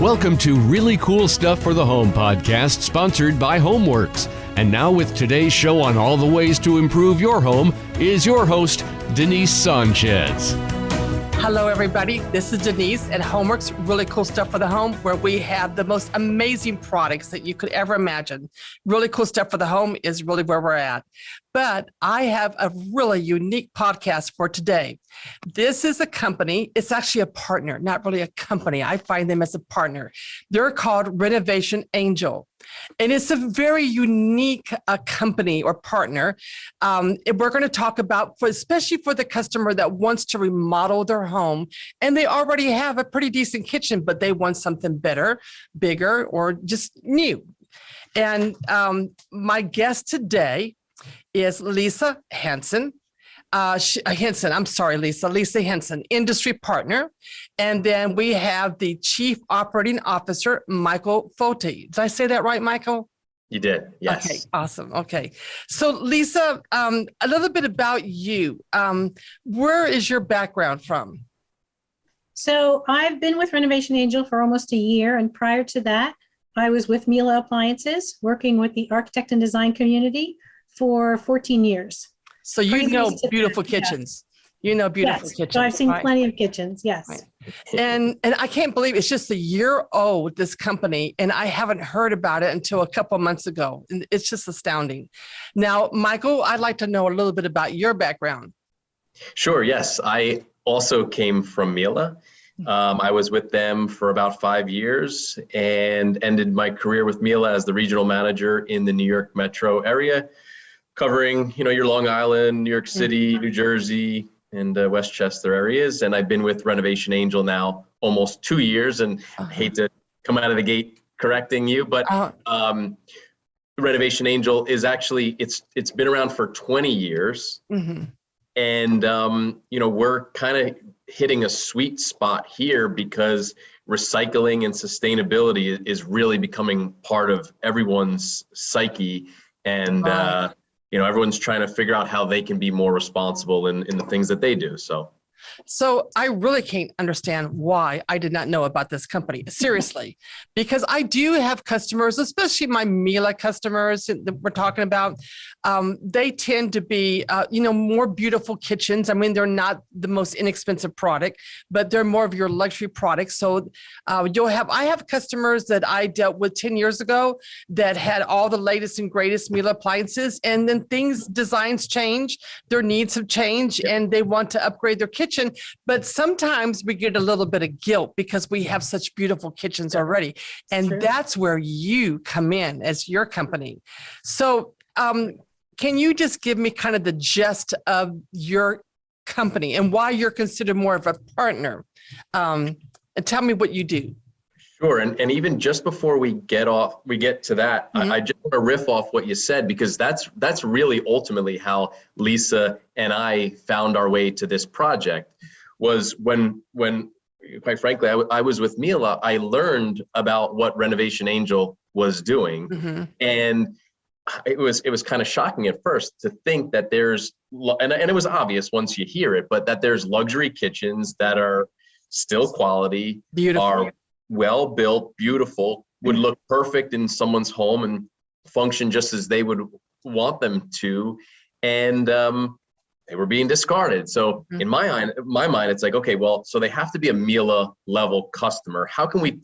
Welcome to Really Cool Stuff for the Home podcast, sponsored by HomeWorks. And now with today's show on all the ways to improve your home is your host, Denise Sanchez. Hello, everybody. This is Denise at HomeWorks, Really Cool Stuff for the Home, where we have the most amazing products that you could ever imagine. Really Cool Stuff for the Home is really where we're at. But I have a really unique podcast for today. This is a company. It's actually a partner, not really a company. I find them as a partner. They're called Renovation Angel. And it's a very unique company or partner. We're going to talk about, especially for the customer that wants to remodel their home, and they already have a pretty decent kitchen, but they want something better, bigger, or just new. And my guest today is Lisa Hinson. Lisa Hinson, industry partner. And then we have the Chief Operating Officer, Michael Foti. Did I say that right, Michael? You did, yes. Okay, awesome. Okay. So Lisa, a little bit about you. Where is your background from? So I've been with Renovation Angel for almost a year. And prior to that, I was with Miele Appliances, working with the architect and design community for 14 years. So you know beautiful kitchens. You know beautiful kitchens. So I've seen plenty of kitchens, yes. Right. And I can't believe it's just a year old, this company, and I haven't heard about it until a couple of months ago. And it's just astounding. Now, Michael, I'd like to know a little bit about your background. Sure, yes. I also came from Miele. I was with them for about 5 years and ended my career with Miele as the regional manager in the New York metro area, covering, your Long Island, New York City, New Jersey, and Westchester areas. And I've been with Renovation Angel now almost 2 years, and I hate to come out of the gate correcting you, but Renovation Angel is actually, it's been around for 20 years. Mm-hmm. And, we're kind of hitting a sweet spot here because recycling and sustainability is really becoming part of everyone's psyche. And, everyone's trying to figure out how they can be more responsible in the things that they do. So I really can't understand why I did not know about this company, seriously, because I do have customers, especially my Miele customers that we're talking about. They tend to be, more beautiful kitchens. I mean, they're not the most inexpensive product, but they're more of your luxury products. So I have customers that I dealt with 10 years ago that had all the latest and greatest Miele appliances, and then designs change, their needs have changed, and they want to upgrade their kitchen. But sometimes we get a little bit of guilt because we have such beautiful kitchens already. And that's where you come in as your company. So can you just give me kind of the gist of your company and why you're considered more of a partner? And tell me what you do. Sure. And even just before we get to that, I just want to riff off what you said, because that's really ultimately how Lisa and I found our way to this project. Was when quite frankly, I was with Miele, I learned about what Renovation Angel was doing. And it was kind of shocking at first to think that there's, and it was obvious once you hear it, but that there's luxury kitchens that are still quality, beautiful, are well built, beautiful, would look perfect in someone's home and function just as they would want them to, and they were being discarded. So in my mind, it's like, okay, well, so they have to be a Miele level customer. How can we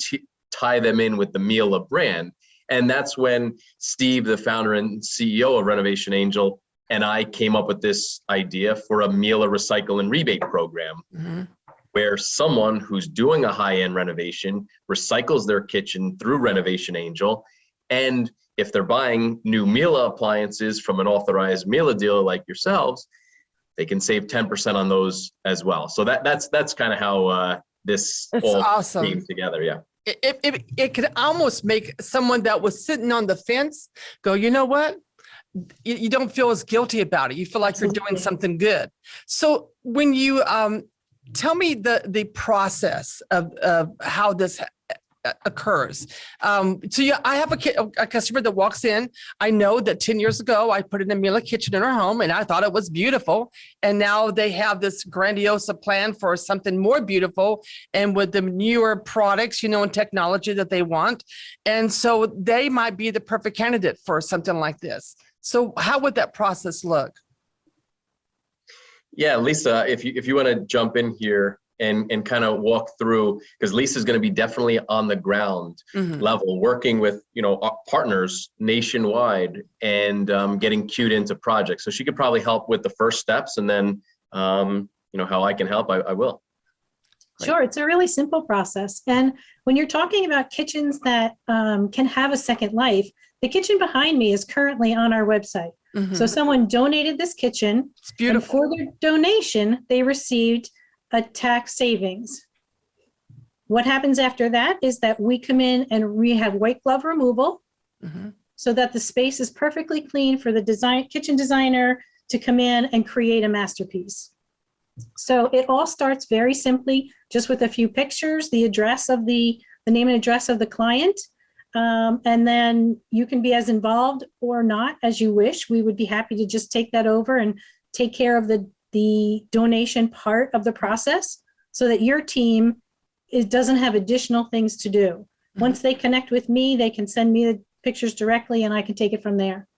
tie them in with the Miele brand? And that's when Steve, the founder and CEO of Renovation Angel, and I came up with this idea for a Miele recycle and rebate program. Where someone who's doing a high-end renovation recycles their kitchen through Renovation Angel. And if they're buying new Miele appliances from an authorized Miele dealer like yourselves, they can save 10% on those as well. So that's kind of how this all awesome. Came together. Yeah. It could almost make someone that was sitting on the fence go, you know what? You don't feel as guilty about it. You feel like you're doing something good. So when you, tell me the process of how this occurs. So yeah, I have a customer that walks in. I know that 10 years ago, I put in a Mila kitchen in her home and I thought it was beautiful. And now they have this grandiose plan for something more beautiful and with the newer products, and technology that they want. And so they might be the perfect candidate for something like this. So how would that process look? Yeah, Lisa, if you want to jump in here and kind of walk through, because Lisa's going to be definitely on the ground level, working with partners nationwide and getting queued into projects. So she could probably help with the first steps, and then how I can help, I will. Sure, it's a really simple process. And when you're talking about kitchens that can have a second life, the kitchen behind me is currently on our website. So someone donated this kitchen. It's beautiful. And for their donation, they received a tax savings. What happens after that is that we come in and we have white glove removal so that the space is perfectly clean for the kitchen designer to come in and create a masterpiece. So it all starts very simply, just with a few pictures, the address of the name and address of the client. And then you can be as involved or not as you wish. We would be happy to just take that over and take care of the donation part of the process so that your team doesn't have additional things to do. Once they connect with me, they can send me the pictures directly and I can take it from there.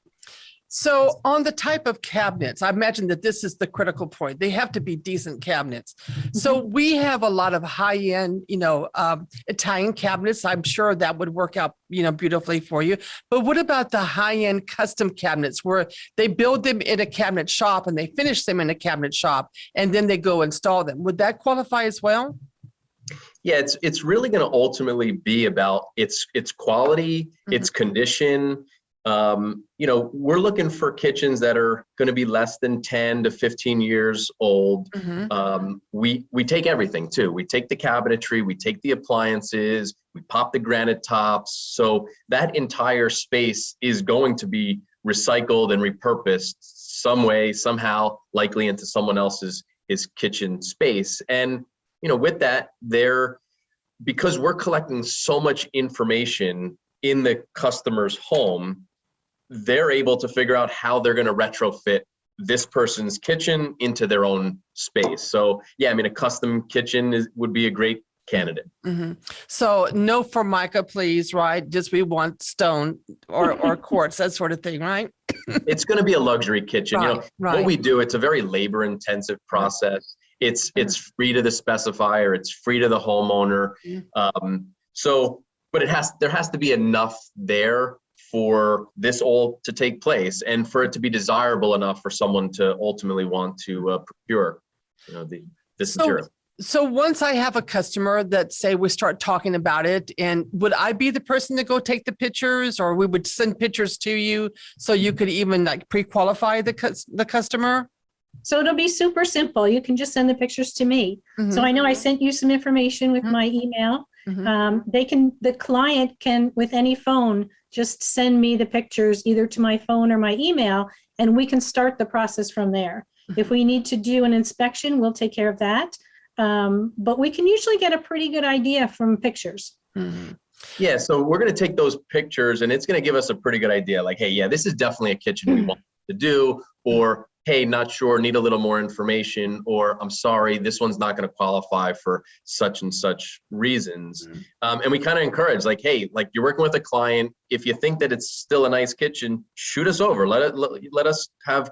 So on the type of cabinets, I imagine that this is the critical point. They have to be decent cabinets. So we have a lot of high-end, Italian cabinets. I'm sure that would work out, beautifully for you. But what about the high-end custom cabinets where they build them in a cabinet shop and they finish them in a cabinet shop and then they go install them? Would that qualify as well? Yeah, it's really going to ultimately be about its quality, its condition. We're looking for kitchens that are going to be less than 10 to 15 years old. We take everything too. We take the cabinetry, we take the appliances, we pop the granite tops. So that entire space is going to be recycled and repurposed some way, somehow, likely into someone else's kitchen space. And, with that, because we're collecting so much information in the customer's home, they're able to figure out how they're going to retrofit this person's kitchen into their own space. So yeah, a custom kitchen would be a great candidate. So no Formica, please, right? Just we want stone or quartz, that sort of thing, right? It's going to be a luxury kitchen. Right. What we do, it's a very labor intensive process. It's free to the specifier. It's free to the homeowner. But there has to be enough there for this all to take place and for it to be desirable enough for someone to ultimately want to procure, this material. So once I have a customer that say we start talking about it, and would I be the person to go take the pictures, or we would send pictures to you so you could even pre-qualify the customer? So it'll be super simple. You can just send the pictures to me. So I know I sent you some information with my email. The client can, with any phone, just send me the pictures either to my phone or my email, and we can start the process from there. If we need to do an inspection, we'll take care of that. But we can usually get a pretty good idea from pictures. Yeah, so we're going to take those pictures and it's going to give us a pretty good idea. Like, hey, yeah, this is definitely a kitchen we want to do, or hey, not sure, need a little more information, or I'm sorry, this one's not going to qualify for such and such reasons. And we kind of encourage, like, hey, like you're working with a client, if you think that it's still a nice kitchen, shoot us over. Let us have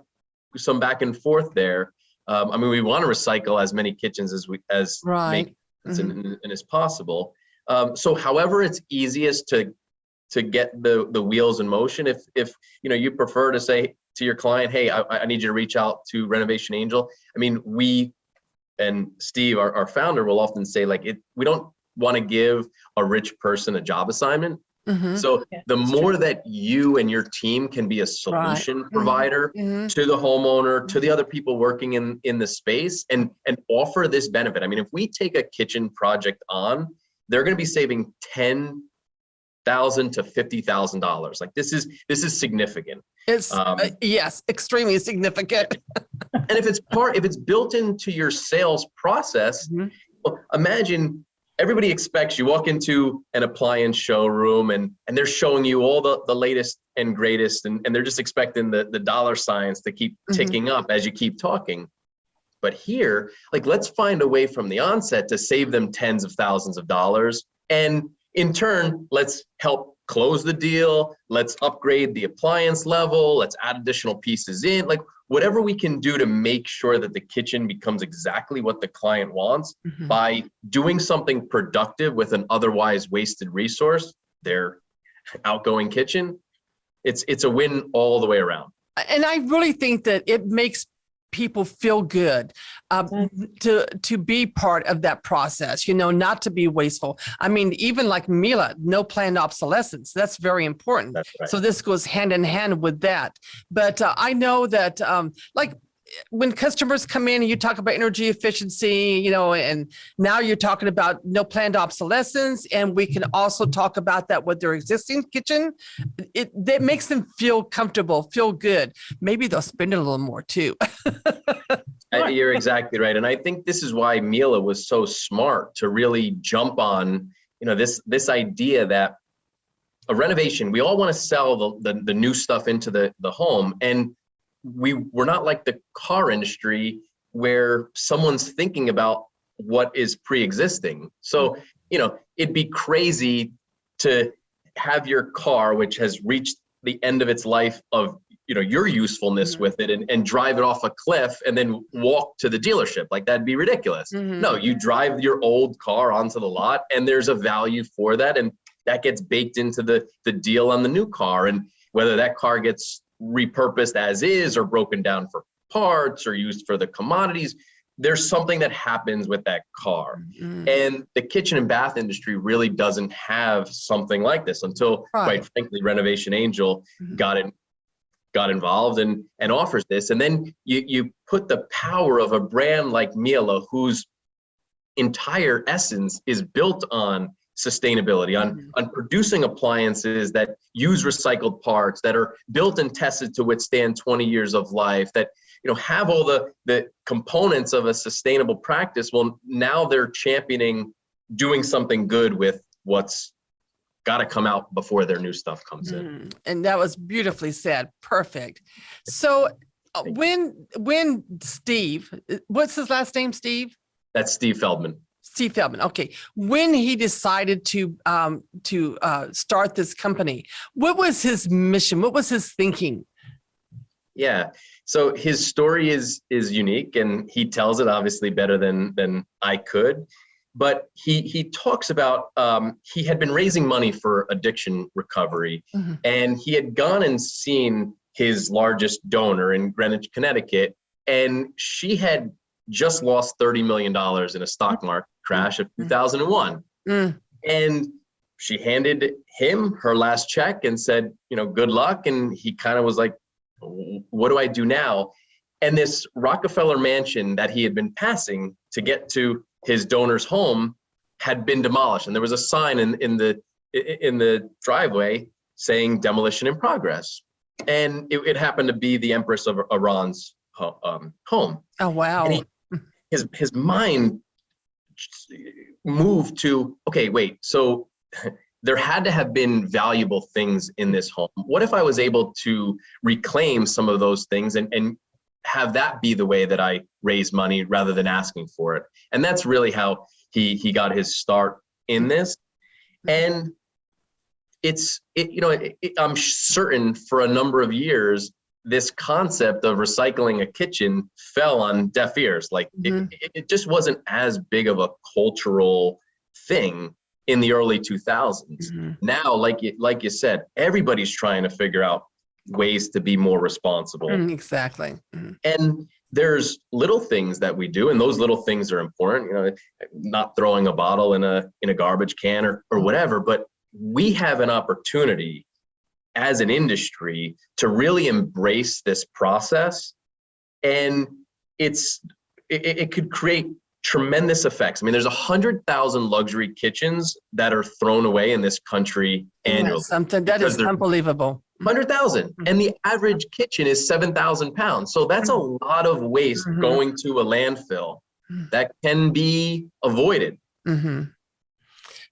some back and forth there. We want to recycle as many kitchens as as possible. So however it's easiest to get the wheels in motion, if you prefer to say to your client, hey, I need you to reach out to Renovation Angel. We and Steve, our founder, will often say, we don't want to give a rich person a job assignment. So the more that you and your team can be a solution provider to the homeowner, to the other people working in the space, and offer this benefit. If we take a kitchen project on, they're going to be saving $10,000 to $50,000. This is significant. It's yes, extremely significant. And if it's built into your sales process, imagine everybody expects, you walk into an appliance showroom and they're showing you all the latest and greatest, and they're just expecting the dollar signs to keep ticking up as you keep talking. But here, like, let's find a way from the onset to save them tens of thousands of dollars. And in turn, let's help close the deal. Let's upgrade the appliance level. Let's add additional pieces in. Like, whatever we can do to make sure that the kitchen becomes exactly what the client wants by doing something productive with an otherwise wasted resource, their outgoing kitchen, it's a win all the way around. And I really think that it makes people feel good to be part of that process, not to be wasteful. I mean, even like Mila, no planned obsolescence. That's very important. That's right. So this goes hand in hand with that. But I know that like when customers come in and you talk about energy efficiency, and now you're talking about no planned obsolescence, and we can also talk about that with their existing kitchen. That makes them feel comfortable, feel good. Maybe they'll spend a little more too. You're exactly right. And I think this is why Mila was so smart to really jump on, this idea that a renovation, we all want to sell the new stuff into the home. And we're not like the car industry where someone's thinking about what is pre-existing. So, it'd be crazy to have your car, which has reached the end of its life of, your usefulness with it, and drive it off a cliff and then walk to the dealership. Like, that'd be ridiculous. No, you drive your old car onto the lot, and there's a value for that. And that gets baked into the deal on the new car. And whether that car gets repurposed as is or broken down for parts or used for the commodities, there's something that happens with that car. And the kitchen and bath industry really doesn't have something like this until, quite frankly, Renovation Angel got involved and offers this. And then you put the power of a brand like Mila, whose entire essence is built on sustainability, on producing appliances that use recycled parts, that are built and tested to withstand 20 years of life, that have all the components of a sustainable practice. Well, now they're championing doing something good with what's got to come out before their new stuff comes in. And that was beautifully said. Perfect. So when Steve, what's his last name, Steve? That's Steve Feldman. Steve Feldman. Okay. When he decided to start this company, what was his mission? What was his thinking? Yeah. So his story is unique, and he tells it obviously better than I could. But he talks about he had been raising money for addiction recovery, and he had gone and seen his largest donor in Greenwich, Connecticut, and she had just lost $30 million in a stock market crash of 2001. And she handed him her last check and said, good luck. And he kind of was like, what do I do now? And this Rockefeller mansion that he had been passing to get to his donor's home had been demolished. And there was a sign in the driveway saying demolition in progress. And it happened to be the Empress of Iran's home. Oh, wow. And his mind moved to, okay, wait, so there had to have been valuable things in this home. What if I was able to reclaim some of those things and have that be the way that I raise money rather than asking for it? And that's really how he got his start in this. And I'm certain for a number of years, this concept of recycling a kitchen fell on deaf ears. Like it just wasn't as big of a cultural thing in the early 2000s. Now, like you said, everybody's trying to figure out ways to be more responsible. Exactly. And there's little things that we do, and those little things are important, not throwing a bottle in a garbage can or whatever, but we have an opportunity as an industry to really embrace this process, and it could create tremendous effects. I mean, there's 100,000 luxury kitchens that are thrown away in this country annually. That's something that is unbelievable. 100,000, and the average kitchen is 7,000 pounds. So that's a lot of waste going to a landfill that can be avoided.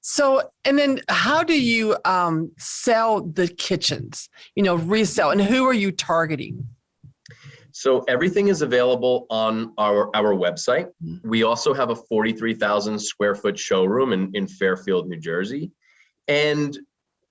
So, and then how do you sell the kitchens, resell, and who are you targeting? So everything is available on our website. We also have a 43,000 square foot showroom in Fairfield, New Jersey. And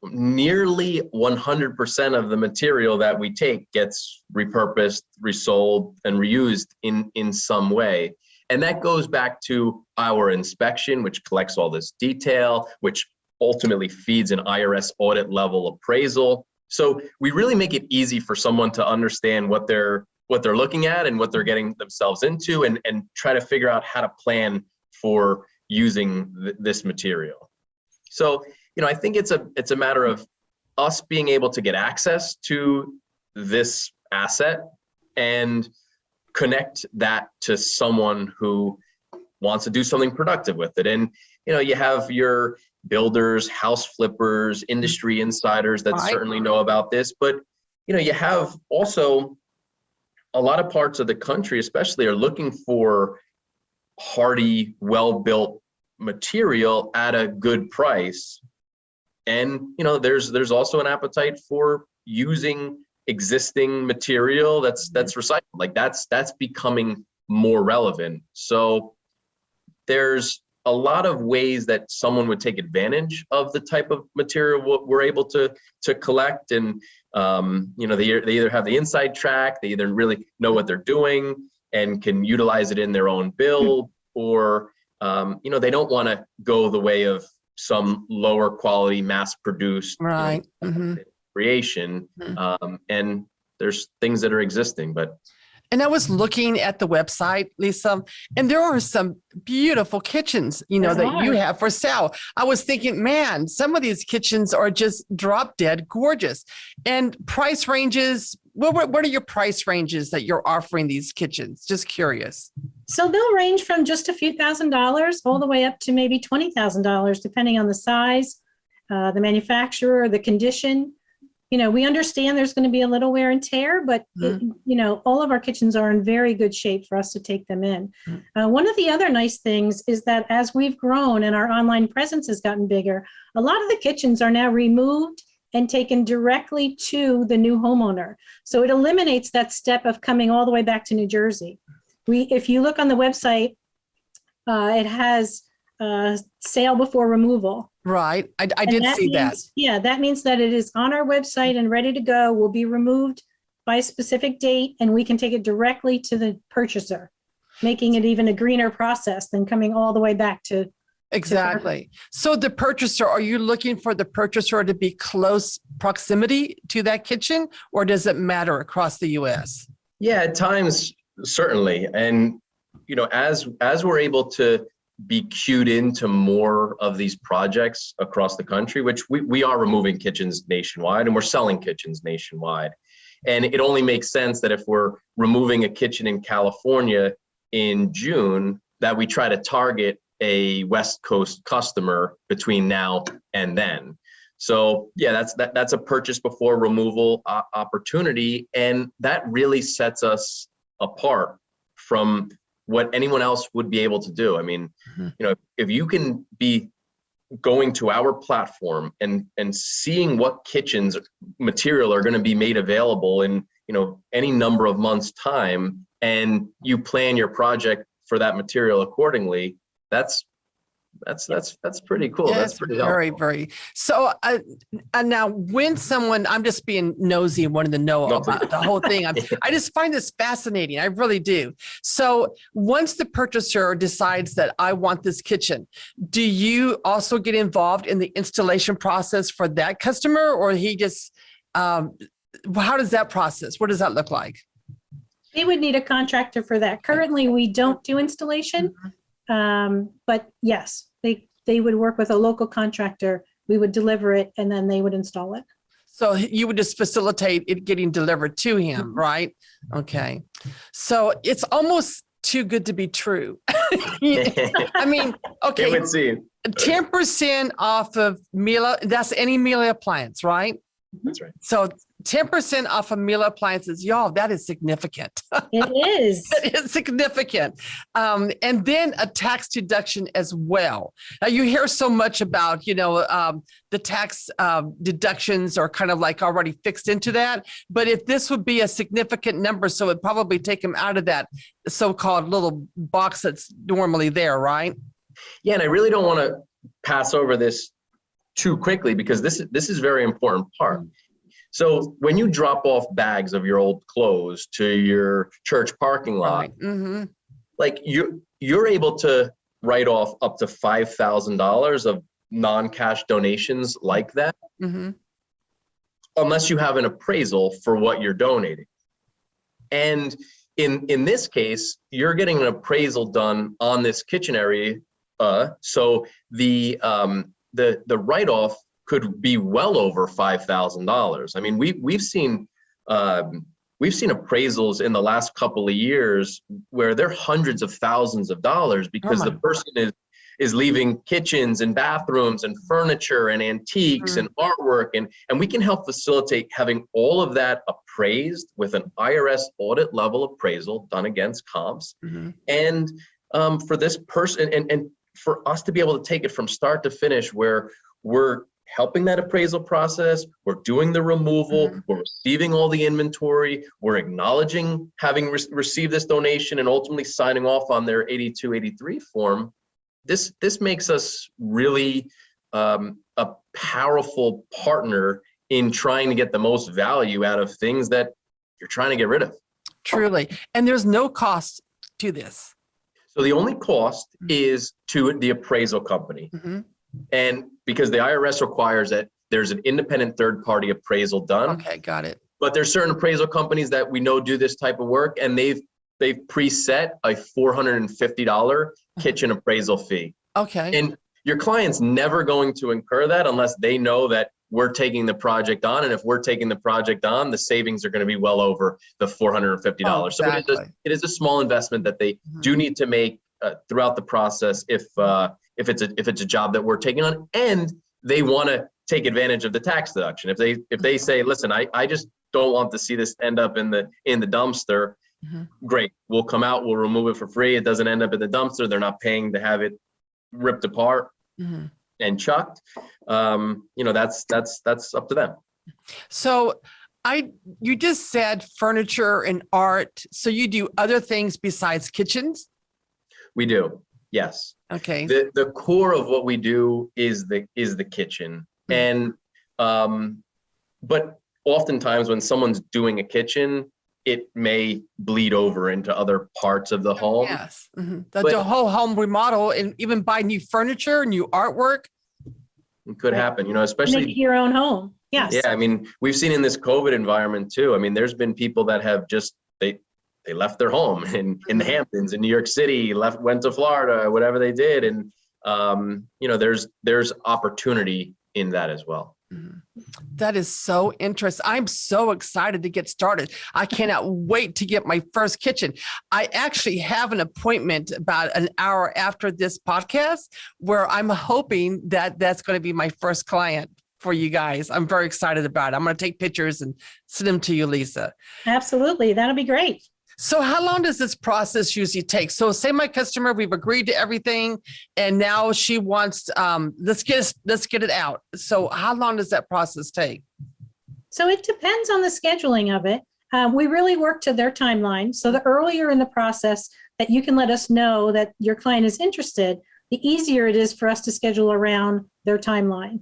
nearly 100% of the material that we take gets repurposed, resold, and reused in some way. And that goes back to our inspection, which collects all this detail, which ultimately feeds an IRS audit level appraisal. So we really make it easy for someone to understand what they're looking at and what they're getting themselves into, and try to figure out how to plan for using this material. So, I think it's a matter of us being able to get access to this asset and connect that to someone who wants to do something productive with it. And, you have your builders, house flippers, industry insiders that certainly know about this, but, you have also a lot of parts of the country, especially, are looking for hardy, well-built material at a good price. And, there's also an appetite for using existing material that's recycled. Like that's becoming more relevant. So there's a lot of ways that someone would take advantage of the type of material we're able to collect. And they either have the inside track, they either really know what they're doing and can utilize it in their own build, or they don't want to go the way of some lower quality mass produced creation. And there's things that are existing, but. And I was looking at the website, Lisa, and there are some beautiful kitchens, that you have for sale. I was thinking, man, some of these kitchens are just drop dead gorgeous. And price ranges, what are your price ranges that you're offering these kitchens? Just curious. So they'll range from just a few $1,000s all the way up to maybe $20,000, depending on the size, the manufacturer, the condition. We understand there's going to be a little wear and tear, but all of our kitchens are in very good shape for us to take them in. One of the other nice things is that as we've grown and our online presence has gotten bigger, a lot of the kitchens are now removed and taken directly to the new homeowner. So it eliminates that step of coming all the way back to New Jersey. If you look on the website, it has sale before removal. Right. I did see that. Yeah, that means that it is on our website and ready to go, will be removed by a specific date, and we can take it directly to the purchaser, making it even a greener process than coming all the way back to. Exactly. So the purchaser, are you looking for the purchaser to be close proximity to that kitchen, or does it matter across the US? Yeah, at times, certainly. And, as we're able to be cued into more of these projects across the country, which we are removing kitchens nationwide and we're selling kitchens nationwide. And it only makes sense that if we're removing a kitchen in California in June, that we try to target a West Coast customer between now and then. So yeah, that's a purchase before removal opportunity. And that really sets us apart from what anyone else would be able to do. I mean, if you can be going to our platform and seeing what kitchens material are going to be made available in, any number of months time, and you plan your project for that material accordingly, that's pretty cool. Yeah, that's pretty very, helpful. very. So now when someone, I'm just being nosy and wanting to know about the whole thing. I just find this fascinating. I really do. So once the purchaser decides that I want this kitchen, do you also get involved in the installation process for that customer, or he just, how does that process? What does that look like? They would need a contractor for that. Currently, we don't do installation. But yes, they would work with a local contractor. We would deliver it and then they would install it. So you would just facilitate it getting delivered to him, right? Okay. So it's almost too good to be true. I mean, okay. It would seem. 10% off of Miele, that's any Miele appliance, right? That's right. So 10% off of meal appliances, y'all, that is significant. It is. It is significant. And then a tax deduction as well. Now you hear so much about, the tax deductions are kind of like already fixed into that. But if this would be a significant number, so it'd probably take them out of that so-called little box that's normally there, right? Yeah, and I really don't want to pass over this too quickly because this is a very important part. So when you drop off bags of your old clothes to your church parking lot, Right. Mm-hmm. like you're able to write off up to $5,000 of non-cash donations like that, Mm-hmm. unless you have an appraisal for what you're donating. And in this case, you're getting an appraisal done on this kitchen area, so the write-off could be well over $5,000. I mean, we've seen appraisals in the last couple of years where they're hundreds of thousands of dollars because the person is leaving kitchens and bathrooms and furniture and antiques and artwork, and we can help facilitate having all of that appraised with an IRS audit level appraisal done against comps. And for this person and for us to be able to take it from start to finish, where we're helping that appraisal process, we're doing the removal, we're receiving all the inventory, we're acknowledging having received this donation and ultimately signing off on their 8283 form. This makes us really a powerful partner in trying to get the most value out of things that you're trying to get rid of. Truly. And there's no cost to this. So the only cost is to the appraisal company. And because the IRS requires that there's an independent third-party appraisal done. Okay, got it. But there's certain appraisal companies that we know do this type of work, and they've preset a $450 kitchen appraisal fee. Okay. And your client's never going to incur that unless they know that we're taking the project on. And if we're taking the project on, the savings are going to be well over the $450. Oh, exactly. So it is a small investment that they do need to make throughout the process if it's a job that we're taking on and they want to take advantage of the tax deduction. If they say, listen, I just don't want to see this end up in the dumpster, great, we'll come out, we'll remove it for free. It doesn't end up in the dumpster. They're not paying to have it ripped apart and chucked. That's up to them. So you just said furniture and art. So you do other things besides kitchens? We do. Yes. Okay. The core of what we do is the kitchen. And but oftentimes when someone's doing a kitchen, it may bleed over into other parts of the home. Yes. The whole home remodel and even buy new furniture, new artwork. It could happen, especially Make your own home. Yes. Yeah. I mean, we've seen in this COVID environment too. I mean, there's been people that have just, they left their home in the Hamptons in New York City, went to Florida, whatever they did. And, there's opportunity in that as well. That is so interesting. I'm so excited to get started. I cannot wait to get my first kitchen. I actually have an appointment about an hour after this podcast where I'm hoping that that's going to be my first client for you guys. I'm very excited about it. I'm going to take pictures and send them to you, Lisa. Absolutely. That'll be great. So how long does this process usually take? So say my customer, we've agreed to everything and now she wants, let's get it out. So how long does that process take? So it depends on the scheduling of it. We really work to their timeline. So the earlier in the process that you can let us know that your client is interested, the easier it is for us to schedule around their timeline.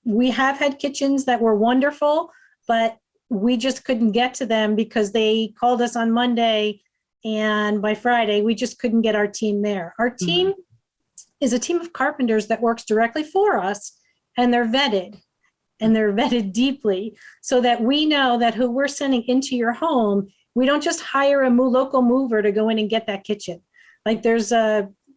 We have had kitchens that were wonderful, but we just couldn't get to them because they called us on Monday and by Friday, we just couldn't get our team there. Our team is a team of carpenters that works directly for us and they're vetted deeply so that we know that who we're sending into your home, we don't just hire a local mover to go in and get that kitchen. Like there's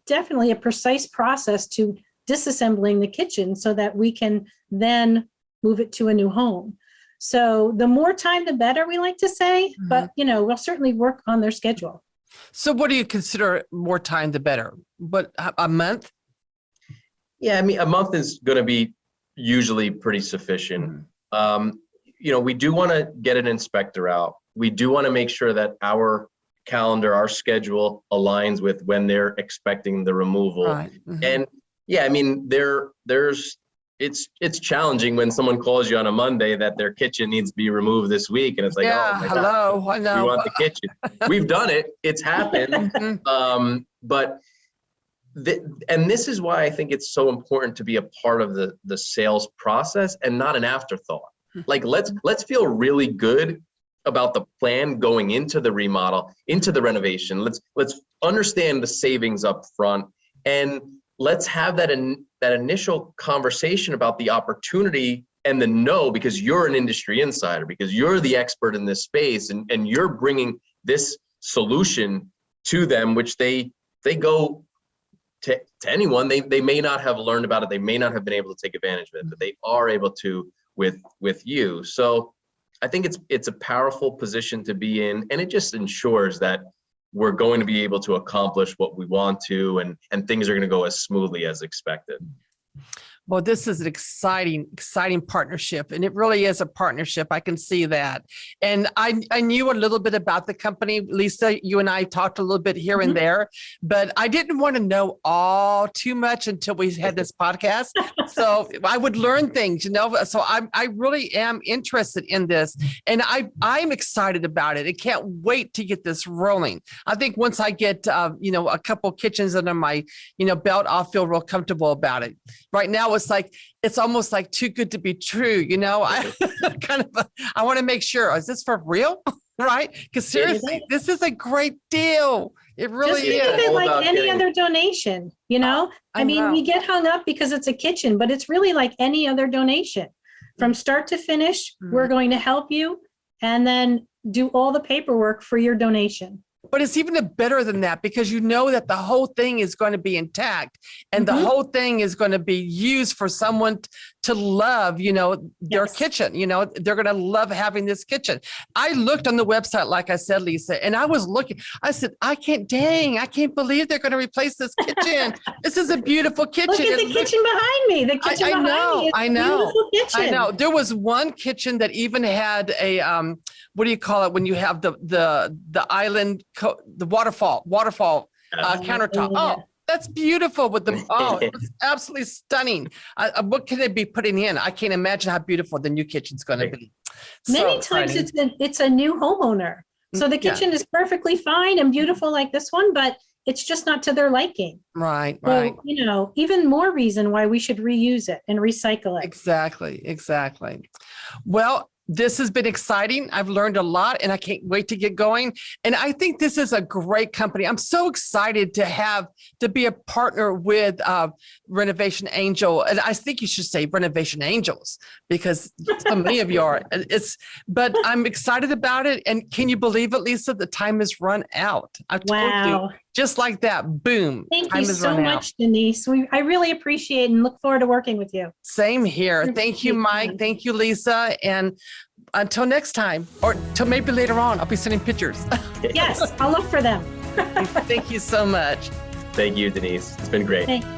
definitely a precise process to disassembling the kitchen so that we can then move it to a new home. So the more time, the better, we like to say, but we'll certainly work on their schedule. So what do you consider more time, the better? But a month? Yeah, I mean, a month is going to be usually pretty sufficient. we do want to get an inspector out. We do want to make sure that our calendar, our schedule aligns with when they're expecting the removal. Right. Mhm. And yeah, I mean, it's challenging when someone calls you on a Monday that their kitchen needs to be removed this week. And it's like, Yeah, oh my hello, God, I know. we want the kitchen. We've done it. It's happened. Mhm. But and this is why I think it's so important to be a part of the sales process and not an afterthought. Like, let's feel really good about the plan going into the remodel, into the renovation. Let's understand the savings up front, and let's have that initial conversation about the opportunity and the no, because you're an industry insider, because you're the expert in this space, and you're bringing this solution to them, which they go to anyone. They may not have learned about it. They may not have been able to take advantage of it, but they are able to with you. So I think it's a powerful position to be in, and it just ensures that we're going to be able to accomplish what we want to, and things are going to go as smoothly as expected. Well, this is an exciting partnership, and it really is a partnership. I can see that. And I knew a little bit about the company. Lisa, you and I talked a little bit here and there, but I didn't want to know all too much until we had this podcast. So I would learn things, so I really am interested in this, and I'm excited about it. I can't wait to get this rolling. I think once I get, a couple kitchens under my, belt, I'll feel real comfortable about it. Right now, it's almost like too good to be true. I I want to make sure, is this for real? Right? Because seriously, this is a great deal. It really Just think of is. it like any other donation, I mean, we get hung up because it's a kitchen, but it's really like any other donation. From start to finish, we're going to help you and then do all the paperwork for your donation. But it's even better than that, because you know that the whole thing is going to be intact, and the whole thing is going to be used for someone to love, their kitchen. They're going to love having this kitchen. I looked on the website, like I said, Lisa, and I was looking, I said, I can't believe they're going to replace this kitchen. This is a beautiful kitchen. Look at the kitchen behind me. The kitchen behind me is a beautiful kitchen. I know. There was one kitchen that even had a, what do you call it when you have the island, the waterfall countertop. Oh, that's beautiful with the, it was absolutely stunning. What can they be putting in? I can't imagine how beautiful the new kitchen's going to be. Many times it's a new homeowner. So the kitchen is perfectly fine and beautiful like this one, but it's just not to their liking. Right. So, even more reason why we should reuse it and recycle it. Exactly. Well, this has been exciting. I've learned a lot, and I can't wait to get going. And I think this is a great company. I'm so excited to be a partner with Renovation Angel. And I think you should say Renovation Angels, because so many of you are. But I'm excited about it. And can you believe it, Lisa? The time has run out. I told you, just like that, boom. Thank you so much, Denise. I really appreciate and look forward to working with you. Same here. Thank you, Mike. Thank you, Lisa. And until next time, or till maybe later on, I'll be sending pictures. Yes, I'll look for them. Thank you so much. Thank you, Denise. It's been great. Thank you.